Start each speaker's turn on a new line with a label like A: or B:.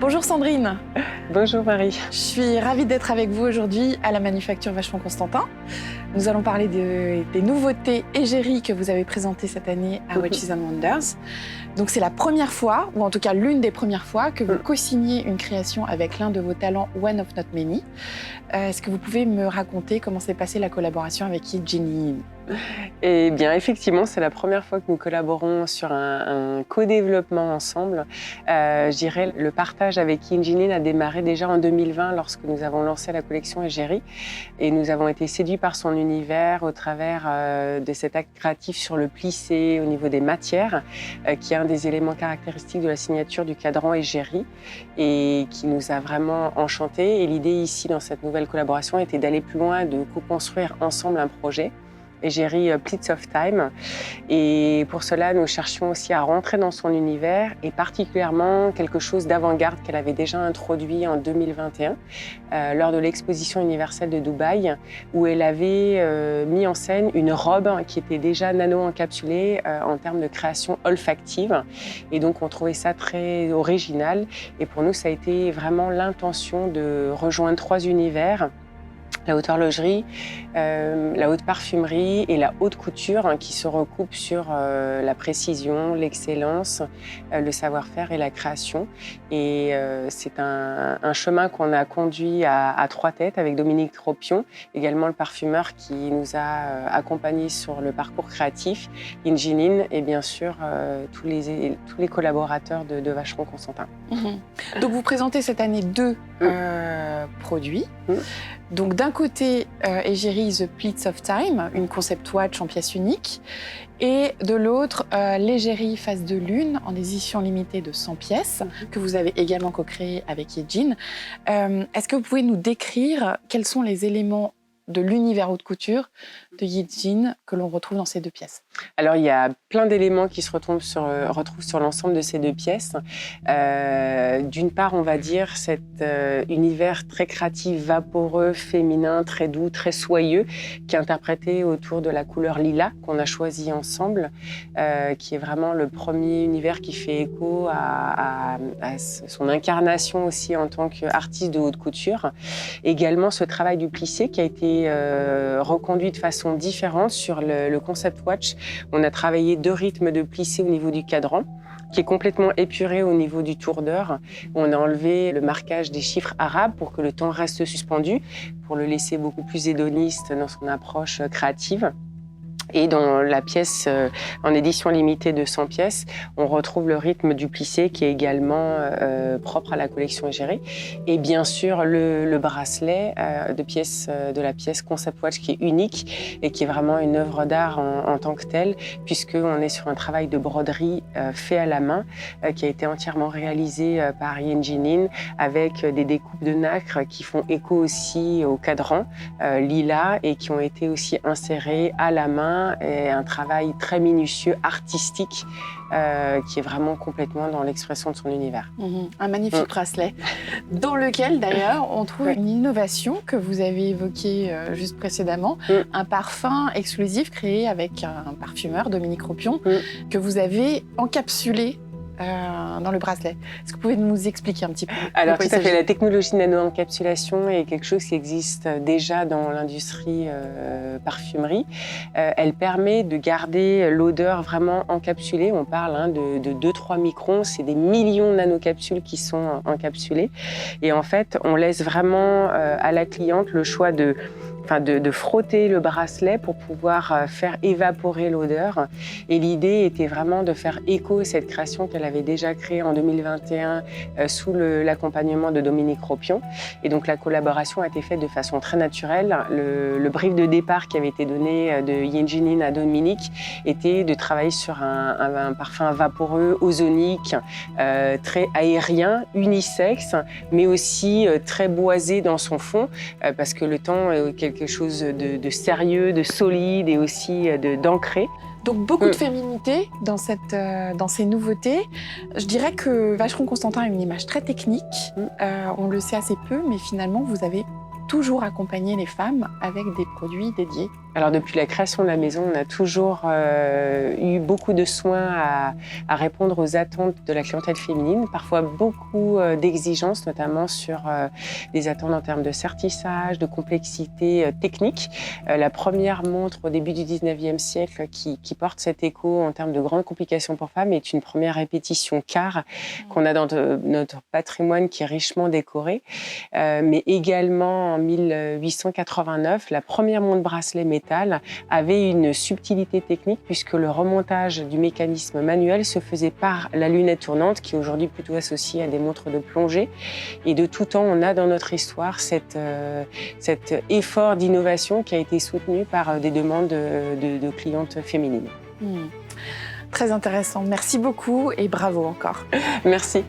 A: Bonjour Sandrine.
B: Bonjour Marie.
A: Je suis ravie d'être avec vous aujourd'hui à la Manufacture Vacheron Constantin. Nous allons parler des nouveautés égérie que vous avez présentées cette année à Watches and Wonders. Donc c'est la première fois, ou en tout cas l'une des premières fois, que vous co-signez une création avec l'un de vos talents One of Not Many. Est-ce que vous pouvez me raconter comment s'est passée la collaboration avec Jenny?
B: Eh bien, effectivement, c'est la première fois que nous collaborons sur un co-développement ensemble. Je dirais le partage avec Yinjinin a démarré déjà en 2020 lorsque nous avons lancé la collection égérie. Et nous avons été séduits par son univers au travers de cet acte créatif sur le plissé au niveau des matières, qui est un des éléments caractéristiques de la signature du cadran égérie et qui nous a vraiment enchantés. Et l'idée ici, dans cette nouvelle collaboration, était d'aller plus loin, de co-construire ensemble un projet. Égérie Pleats of Time. Et pour cela, nous cherchions aussi à rentrer dans son univers et particulièrement quelque chose d'avant-garde qu'elle avait déjà introduit en 2021 lors de l'exposition universelle de Dubaï où elle avait mis en scène une robe qui était déjà nano-encapsulée en termes de création olfactive. Et donc, on trouvait ça très original. Et pour nous, ça a été vraiment l'intention de rejoindre trois univers. La haute horlogerie, la haute parfumerie et la haute couture qui se recoupent sur la précision, l'excellence, le savoir-faire et la création. Et c'est un chemin qu'on a conduit à trois têtes avec Dominique Tropion, également le parfumeur qui nous a accompagnés sur le parcours créatif, Yinjinin et bien sûr tous les collaborateurs de Vacheron Constantin.
A: Donc vous présentez cette année deux produits. Donc d'un côté, égérie The Pleats of Time, une concept watch en pièces uniques, et de l'autre, l'égérie Phase de Lune en édition limitée de 100 pièces, que vous avez également co-créé avec Yejin. Est-ce que vous pouvez nous décrire quels sont les éléments de l'univers haute couture de Yejin que l'on retrouve dans ces deux pièces?
B: Alors, il y a plein d'éléments qui se retrouvent sur l'ensemble de ces deux pièces. D'une part, on va dire cet univers très créatif, vaporeux, féminin, très doux, très soyeux, qui est interprété autour de la couleur lilas qu'on a choisi ensemble, qui est vraiment le premier univers qui fait écho à son incarnation aussi en tant qu'artiste de haute couture. Également, ce travail du plissé qui a été reconduit de façon différente sur le concept watch. On a travaillé deux rythmes de plissé au niveau du cadran, qui est complètement épuré au niveau du tour d'heure. On a enlevé le marquage des chiffres arabes pour que le temps reste suspendu, pour le laisser beaucoup plus hédoniste dans son approche créative. Et dans la pièce en édition limitée de 100 pièces, on retrouve le rythme du plissé qui est également propre à la collection égérie. Et bien sûr, le bracelet de la pièce Concept Watch qui est unique et qui est vraiment une œuvre d'art en tant que telle, puisqu'on est sur un travail de broderie fait à la main qui a été entièrement réalisé par Yinjinin avec des découpes de nacre qui font écho aussi au cadran lilas et qui ont été aussi insérées à la main. Et un travail très minutieux, artistique, qui est vraiment complètement dans l'expression de son univers.
A: Un magnifique bracelet, dans lequel d'ailleurs on trouve une innovation que vous avez évoquée juste précédemment, un parfum exclusif créé avec un parfumeur, Dominique Tropion, que vous avez encapsulé dans le bracelet. Est-ce que vous pouvez nous expliquer un petit peu?
B: Alors tout à fait, la technologie de nano-encapsulation est quelque chose qui existe déjà dans l'industrie parfumerie. Elle permet de garder l'odeur vraiment encapsulée. On parle de 2-3 microns, c'est des millions de nanocapsules qui sont encapsulées. Et en fait, on laisse vraiment à la cliente le choix de frotter le bracelet pour pouvoir faire évaporer l'odeur. Et l'idée était vraiment de faire écho à cette création qu'elle avait déjà créée en 2021 sous l'accompagnement de Dominique Tropion. Et donc la collaboration a été faite de façon très naturelle. Le brief de départ qui avait été donné de Yinjinin à Dominique était de travailler sur un parfum vaporeux, ozonique, très aérien, unisexe, mais aussi très boisé dans son fond, parce que le temps est quelque chose de sérieux, de solide et aussi d'ancré.
A: Donc beaucoup de féminité dans ces nouveautés. Je dirais que Vacheron Constantin a une image très technique. On le sait assez peu, mais finalement, vous avez toujours accompagné les femmes avec des produits dédiés
B: Alors depuis la création de la maison, on a toujours eu beaucoup de soins à répondre aux attentes de la clientèle féminine, parfois beaucoup d'exigences, notamment sur des attentes en termes de sertissage, de complexité technique. La première montre au début du 19e siècle qui porte cet écho en termes de grandes complications pour femmes est une première répétition quart qu'on a dans notre patrimoine qui est richement décoré. Mais également en 1889, la première montre bracelet métal avait une subtilité technique puisque le remontage du mécanisme manuel se faisait par la lunette tournante qui est aujourd'hui plutôt associée à des montres de plongée. Et de tout temps, on a dans notre histoire cet effort d'innovation qui a été soutenu par des demandes de clientes féminines.
A: Très intéressant. Merci beaucoup et bravo encore.
B: Merci.